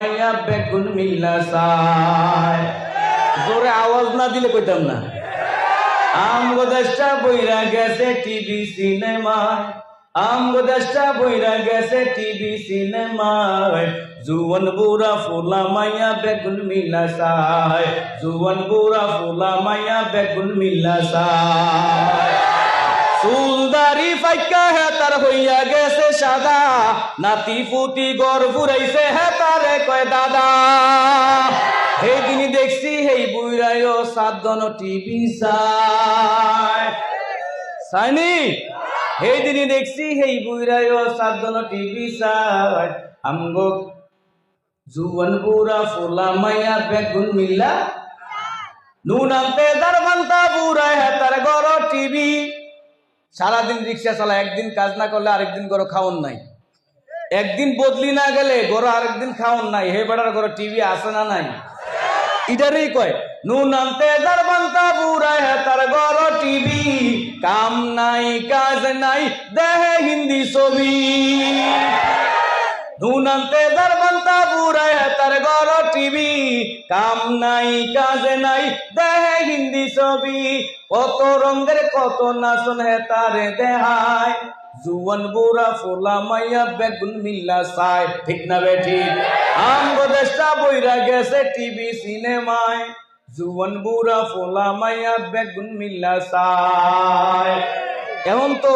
বেগুন মিল্লা চায়। জোরে আওয়াজ না দিলে কইতাম না। আমগো দেশটা বইরা গেছে টিভি সিনেমায়, আমগো দেশটা বইরা গেছে টিভি সিনেমায়। জুয়ান বুড়া ফুলা মাইয়া বেগুন মিল্লা চায়, জুয়ান বুড়া ফুলা মাইয়া বেগুন মিল্লা চায়। চুলদারি ফাইকা হে তার হইয়া গেছে সাদা, নাতি পুতি গড় ফুরাইছে হে তারে কয় দাদা। সেই দিনই দেখছি সেই বুইরাইও সাতজন টিভি চায়, চাইনি? সেই দিনই দেখছি সেই বুইরাইও সাতজন টিভি চায়। আমগো জুয়ান বুড়া ফুলা মাইয়া বেগুন মিল্লা, নুন আনতে দারবান্তা বুড়া হে তার গড় টিভি। সারাদিন রিক্সা চালা, একদিন কাজ না করলে আরেকদিন গরো খাওন নাই, একদিন বদলি না গেলে গরো আরেকদিন খাওন নাই। হে বেড়ার গরো টিভি আছে না নাই? ইটারই কয় নুন আনতে দারবান্তা বুড়া হে তার গরো টিভি। কাম নাই কাজ নাই দেহে হিন্দি ছবি, নুন আনতে দারবান্তা বুড়া হে তার গরো টিভি। কাম নাই কাজ নাই দেহে হিন্দি ছবি, কত রঙের কত নাচন হে তারে দেহায়। জুয়ান বুড়া ফুলা মাইয়া বেগুন মিল্লা চায়, ঠিক না বেঠিক? আমগো দেশটা বইরা গেছে টিভি সিনেমায়, জুয়ান বুড়া ফুলা মাইয়া বেগুন মিল্লা চায়। এখন তো